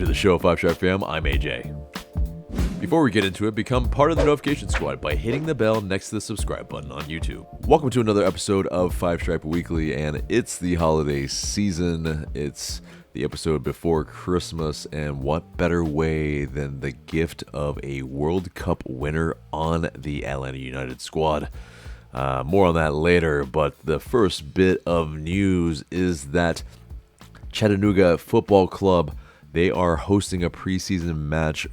to the show, Five Stripe Fam. I'm AJ. Before we get into it, become part of the notification squad by hitting the bell next to the subscribe button on YouTube. Welcome to another episode of Five Stripe Weekly, and it's the holiday season. It's the episode before Christmas, and what better way than the gift of a World Cup winner on the Atlanta United squad. More on that later, but the first bit of news is that Chattanooga Football Club, they are hosting a preseason match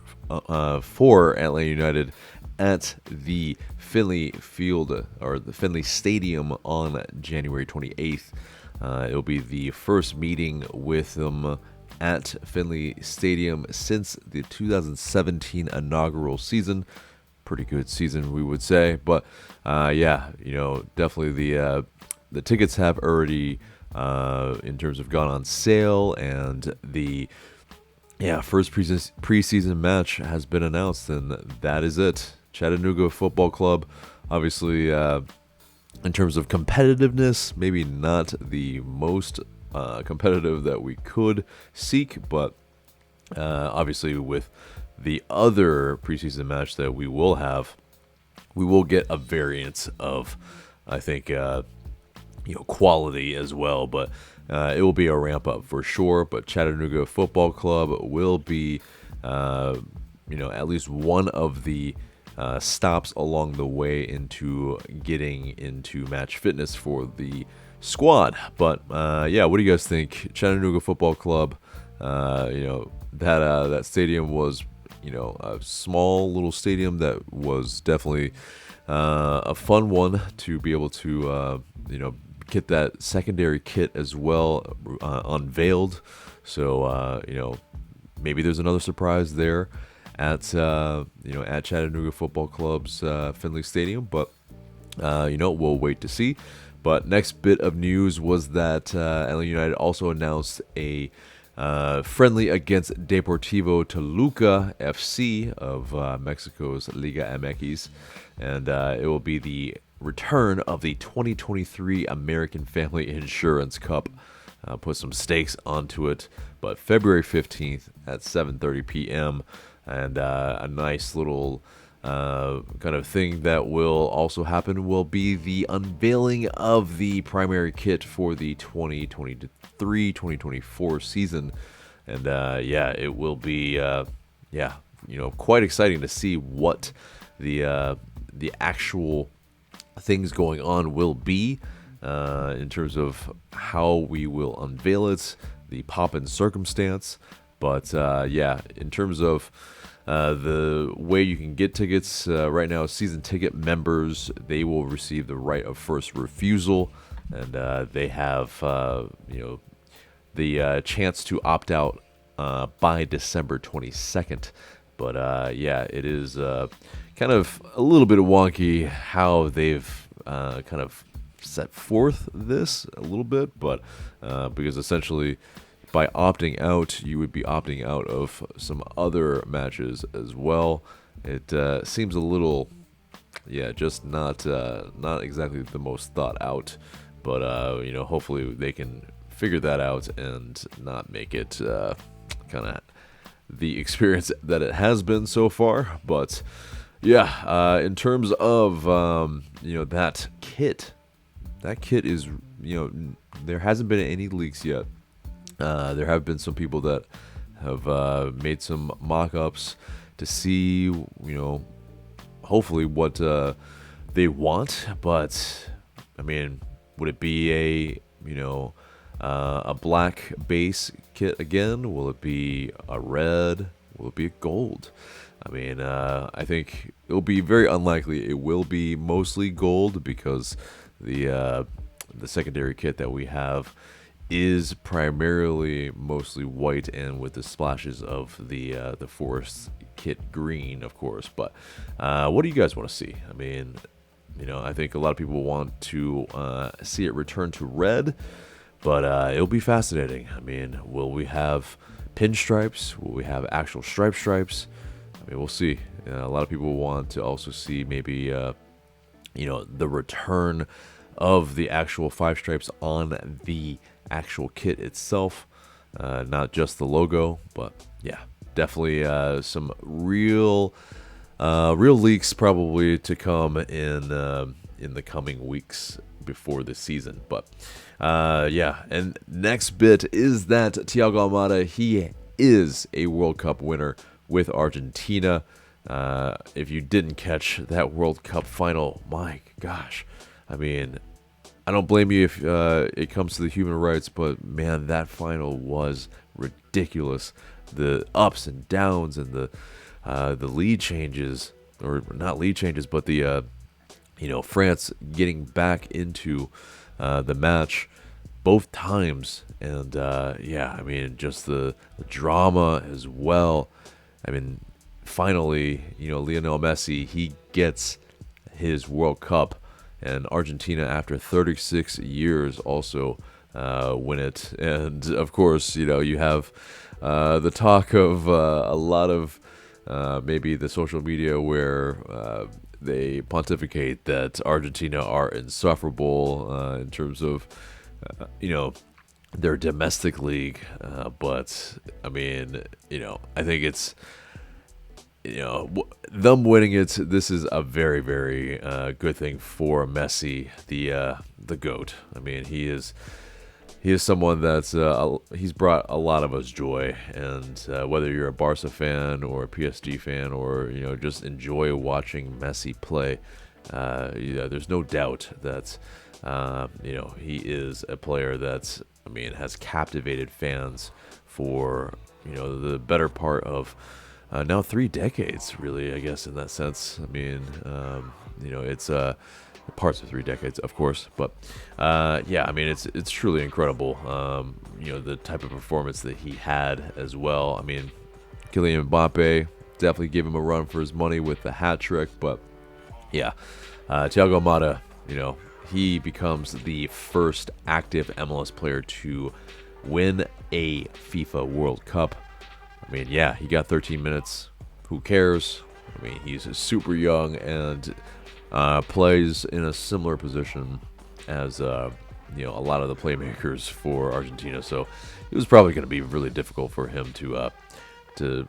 for Atlanta United at the Finley Field, or the Finley Stadium, on January 28th. It'll be the first meeting with them at Finley Stadium since the 2017 inaugural season. Pretty good season, we would say, but definitely the tickets have already in terms of gone on sale, and the first preseason match has been announced, and that is it. Chattanooga Football Club, obviously, in terms of competitiveness, maybe not the most competitive that we could seek, but obviously with the other preseason match that we will have, we will get a variance of, I think, quality as well, but it will be a ramp up for sure. But Chattanooga Football Club will be, at least one of the stops along the way into getting into match fitness for the squad. But what do you guys think? Chattanooga Football Club, that stadium was, a small little stadium that was definitely a fun one to be able to, get that secondary kit as well unveiled. So, maybe there's another surprise there at Chattanooga Football Club's Finley Stadium, but, we'll wait to see. But next bit of news was that Atl United also announced a friendly against Deportivo Toluca FC of Mexico's Liga MX, and it will be the return of the 2023 American Family Insurance Cup. Put some stakes onto it, but February 15th at 7:30 p.m. And a nice little kind of thing that will also happen will be the unveiling of the primary kit for the 2023-2024 season. And it will be quite exciting to see what the actual things going on will be in terms of how we will unveil it, the pop and circumstance. But in terms of the way you can get tickets right now, season ticket members, they will receive the right of first refusal, and they have the chance to opt out by December 22nd. But it is kind of a little bit wonky how they've kind of set forth this a little bit, but because essentially by opting out, you would be opting out of some other matches as well. It seems a little, just not exactly the most thought out, but hopefully they can figure that out and not make it kind of the experience that it has been so far. But in terms of that kit is, there hasn't been any leaks yet. There have been some people that have made some mock-ups to see, hopefully what they want. But I mean, would it be a black base kit again? Will it be a red? Will it be a gold? I mean, I think it'll be very unlikely it will be mostly gold, because the secondary kit that we have is primarily mostly white, and with the splashes of the Forest kit green, of course. But what do you guys want to see? I mean, I think a lot of people want to see it return to red, but it'll be fascinating. I mean, will we have pinstripes? Will we have actual stripes? I mean, we'll see. A lot of people want to also see maybe the return of the actual five stripes on the actual kit itself. not just the logo. But yeah, definitely some real leaks probably to come in the coming weeks before the season. But yeah, and next bit is that Thiago Almada, he is a World Cup winner with Argentina. If you didn't catch that World Cup final, my gosh, I mean, I don't blame you if it comes to the human rights, but man, that final was ridiculous. The ups and downs and the lead changes, or not lead changes, but the France getting back into the match both times, and yeah, I mean, just the drama as well. I mean, finally, Lionel Messi, he gets his World Cup, and Argentina, after 36 years, also win it. And of course, you have the talk of a lot of maybe the social media where they pontificate that Argentina are insufferable in terms of their domestic league, but I mean, I think it's them winning it. This is a very, very good thing for Messi, the GOAT. I mean, he is someone that's he's brought a lot of us joy, and whether you're a Barca fan or a PSG fan, or just enjoy watching Messi play, there's no doubt that he is a player that, I mean, has captivated fans for the better part of now 3 decades, really, I guess, in that sense. I mean, it's parts of 3 decades, of course, but yeah, I mean, it's truly incredible. The type of performance that he had as well. I mean, Kylian Mbappe definitely gave him a run for his money with the hat trick, but yeah, Thiago Almada, he becomes the first active MLS player to win a FIFA World Cup. I mean, yeah, he got 13 minutes. Who cares? I mean, he's super young and plays in a similar position as a lot of the playmakers for Argentina. So it was probably going to be really difficult for him to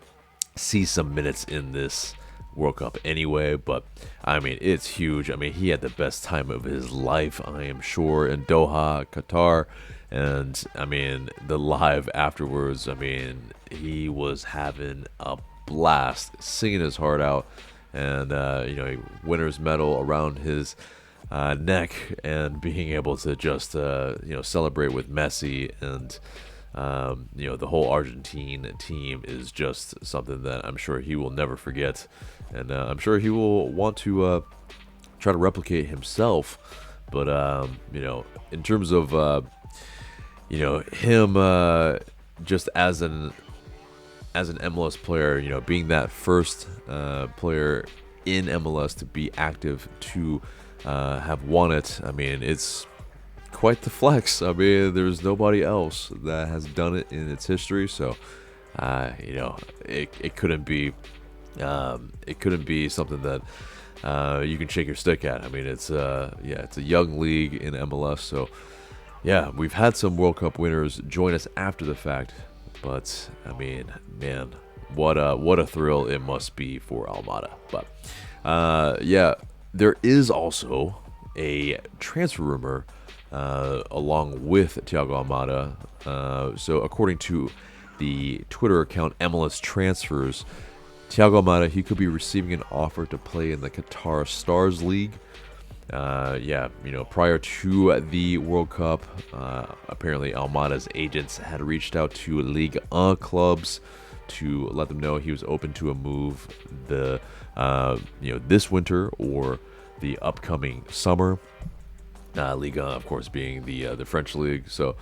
see some minutes in this World Cup anyway. But I mean, it's huge. I mean, he had the best time of his life, I am sure, in Doha, Qatar. And I mean, the live afterwards, I mean, he was having a blast, singing his heart out, and winner's medal around his neck, and being able to just celebrate with Messi, and the whole Argentine team is just something that I'm sure he will never forget, and I'm sure he will want to try to replicate himself. But in terms of him just as an MLS player, being that first player in MLS to be active, to have won it, I mean, it's quite the flex. I mean, there's nobody else that has done it in its history, so it couldn't be something that you can shake your stick at. I mean, it's a young league in MLS, so yeah, we've had some World Cup winners join us after the fact, but I mean, man, what a thrill it must be for Almada. But yeah, there is also a transfer rumor along with Thiago Almada. So according to the Twitter account MLS Transfers, Thiago Almada, he could be receiving an offer to play in the Qatar Stars League. Prior to the World Cup, apparently Almada's agents had reached out to Ligue 1 clubs to let them know he was open to a move this winter or the upcoming summer. Ligue 1, of course, being the French league. So,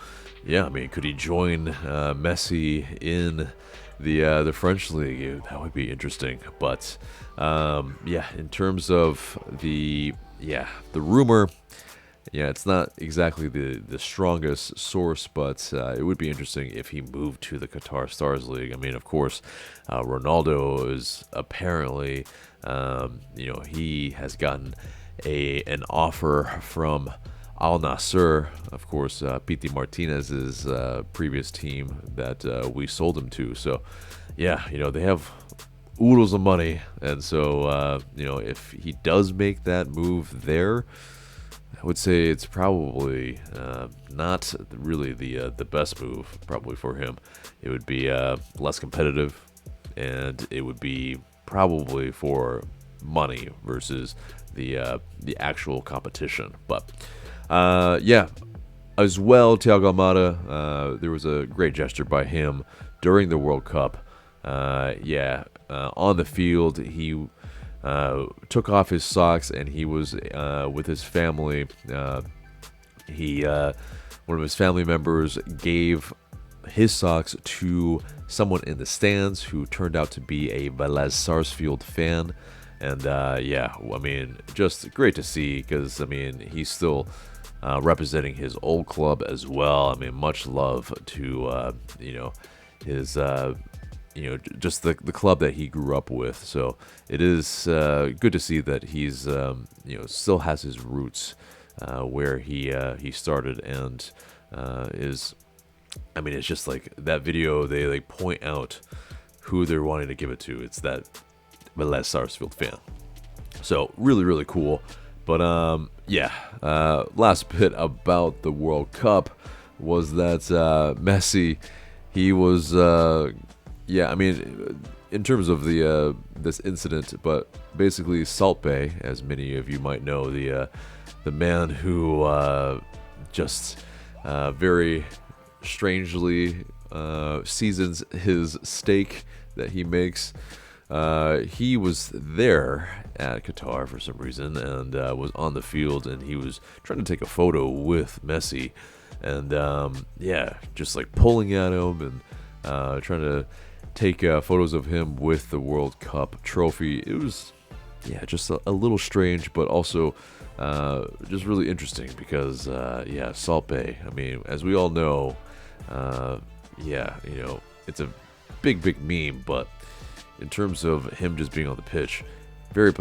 yeah, I mean, could he join Messi in the French league? That would be interesting. But in terms of the rumor, it's not exactly the strongest source, but it would be interesting if he moved to the Qatar Stars League. I mean, of course, Ronaldo is apparently, he has gotten an offer from Al Nassr, of course, Pity Martinez's previous team that we sold him to. So, yeah, they have oodles of money, and so if he does make that move there, I would say it's probably not really the best move probably for him. It would be less competitive, and it would be probably for money versus the actual competition. But yeah, as well, Thiago Almada, there was a great gesture by him during the World Cup. On the field, he took off his socks and he was with his family. One of his family members gave his socks to someone in the stands who turned out to be a Velez Sarsfield fan. And just great to see, because he's still representing his old club as well. Much love to his just the club that he grew up with. So it is good to see that he's still has his roots where he started, and is. It's just like that video. They like point out who they're wanting to give it to. It's that Velez Sarsfield fan. So really, really cool. But last bit about the World Cup was that Messi, he was in terms of the this incident, but basically Salt Bay, as many of you might know, the man who just very strangely seasons his steak that he makes. He was there at Qatar for some reason, and was on the field, and he was trying to take a photo with Messi, and just like pulling at him and trying to take photos of him with the World Cup trophy. It was just a little strange, but also just really interesting, because Salt Bay, as we all know, it's a big meme, but in terms of him just being on the pitch, very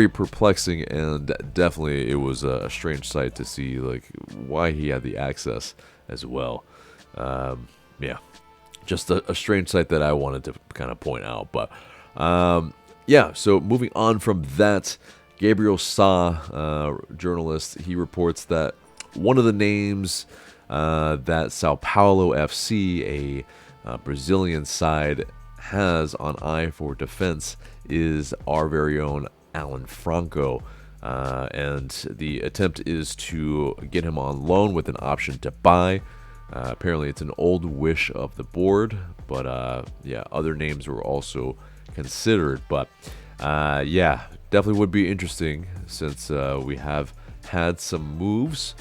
perplexing, and definitely it was a strange sight to see, like, why he had the access as well. Just a strange sight that I wanted to kind of point out. But so moving on from that, Gabriel Sa, journalist, he reports that one of the names that Sao Paulo FC, a Brazilian side, has on eye for defense is our very own Alan Franco, and the attempt is to get him on loan with an option to buy. Apparently it's an old wish of the board, but other names were also considered. But definitely would be interesting, since we have had some moves.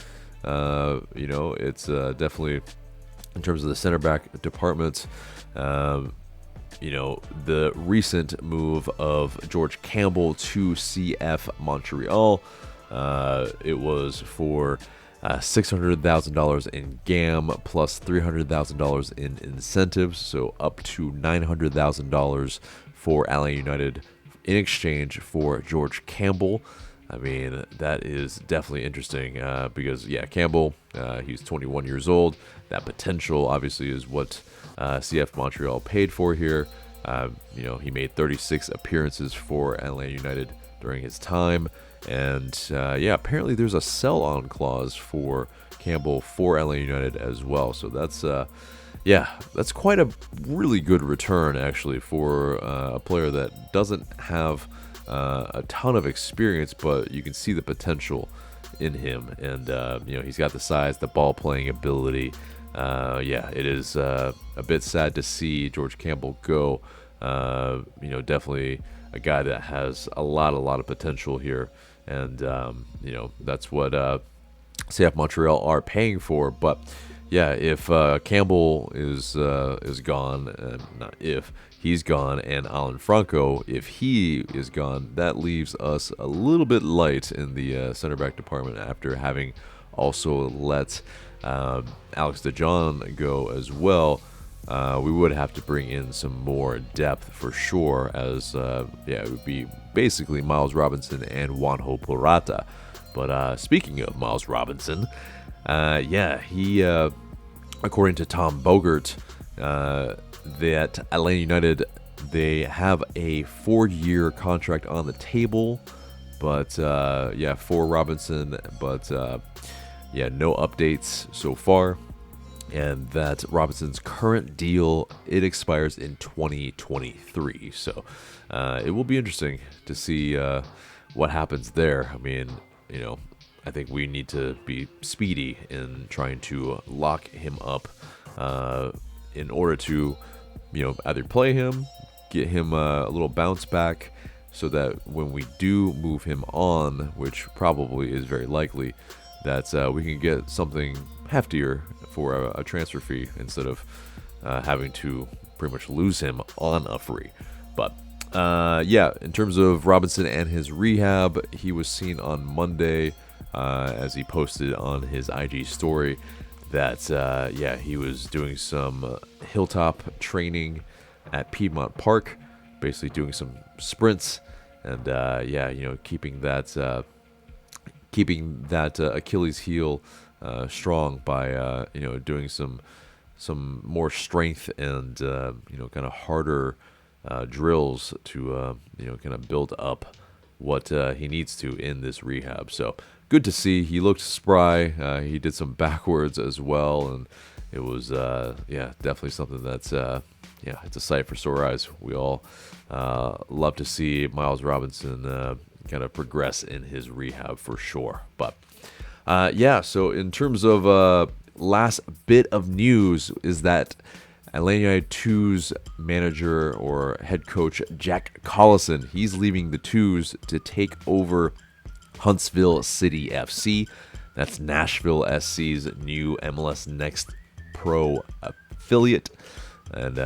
It's definitely, in terms of the center back department, the recent move of George Campbell to CF Montreal, it was for $600,000 in GAM plus $300,000 in incentives, so up to $900,000 for Alan United in exchange for George Campbell. That is definitely interesting, because Campbell, he's 21 years old. That potential obviously is what CF Montreal paid for here. He made 36 appearances for Alan United during his time. And apparently there's a sell-on clause for Campbell for LA United as well. So that's quite a really good return, actually, for a player that doesn't have a ton of experience, but you can see the potential in him. And he's got the size, the ball-playing ability. It is a bit sad to see George Campbell go. Definitely a guy that has a lot of potential here, and that's what CF Montreal are paying for. But if Campbell is gone, not if he's gone, and Alan Franco, if he is gone, that leaves us a little bit light in the center back department, after having also let Alex DeJohn go as well. We would have to bring in some more depth for sure, as it would be basically Miles Robinson and Juanjo Purata. But speaking of Miles Robinson, he, according to Tom Bogert, that Atlanta United, they have a 4-year contract on the table, but for Robinson, but no updates so far. And that Robinson's current deal, it expires in 2023. So it will be interesting to see what happens there. I mean, I think we need to be speedy in trying to lock him up in order to, either play him, get him a little bounce back, so that when we do move him on, which probably is very likely, that we can get something heftier for a transfer fee instead of having to pretty much lose him on a free. But in terms of Robinson and his rehab, he was seen on Monday as he posted on his IG story that he was doing some hilltop training at Piedmont Park, basically doing some sprints, and keeping that Achilles heel strong by doing some more strength and kind of harder drills to kind of build up what he needs to in this rehab. So good to see. He looked spry. He did some backwards as well, and it was definitely something that's it's a sight for sore eyes. We all love to see Miles Robinson kind of progress in his rehab for sure. But so in terms of last bit of news is that Atlanta United 2's manager or head coach Jack Collison, he's leaving the 2s to take over Huntsville City FC. That's Nashville SC's new MLS Next Pro affiliate. And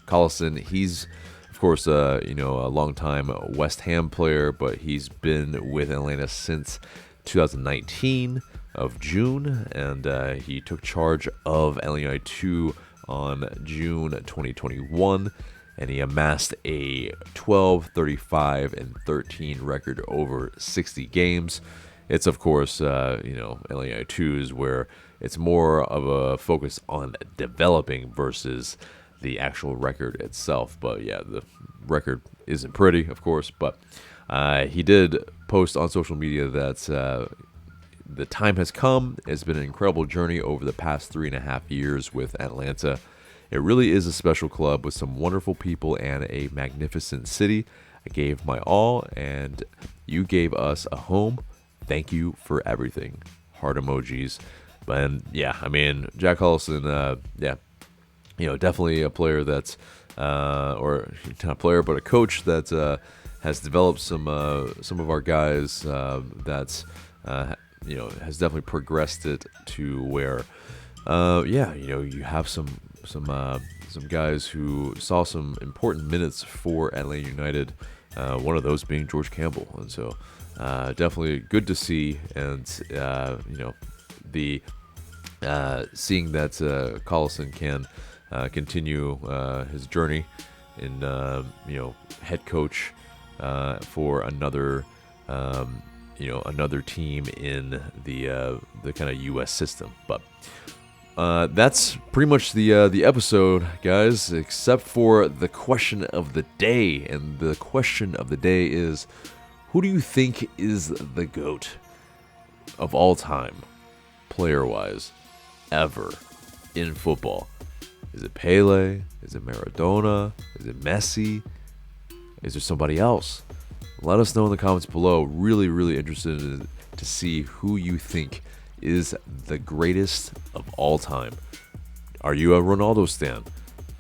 Collison, he's of course a longtime West Ham player, but he's been with Atlanta since 2019 of June, and he took charge of Atlanta United 2 on June 2021, and he amassed a 12, 35, and 13 record over 60 games. It's of course Atlanta United 2 is where it's more of a focus on developing versus the actual record itself. But the record isn't pretty, of course, but he did post on social media that the time has come. It's been an incredible journey over the past 3.5 years with Atlanta. It really is a special club with some wonderful people and a magnificent city. I gave my all, and you gave us a home. Thank you for everything. Heart emojis. But Jack Collison, definitely a player that's, or not a player, but a coach that has developed some of our guys that's has definitely progressed it to where you have some guys who saw some important minutes for Atlanta United, one of those being George Campbell. And so definitely good to see, and the seeing that Collison can continue his journey in head coach for another another team in the kind of U.S. system. But that's pretty much the episode, guys, except for the question of the day. And the question of the day is, who do you think is the GOAT of all time, player-wise, ever in football? Is it Pele? Is it Maradona? Is it Messi? Is there somebody else? Let us know in the comments below. Really, really interested to see who you think is the greatest of all time. Are you a Ronaldo stan?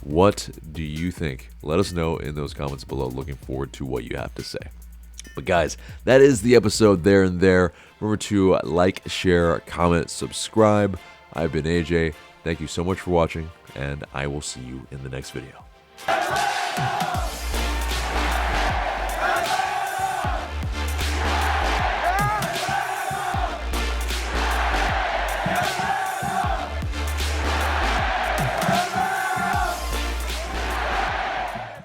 What do you think? Let us know in those comments below. Looking forward to what you have to say. But guys, that is the episode there and there. Remember to like, share, comment, subscribe. I've been AJ. Thank you so much for watching, and I will see you in the next video.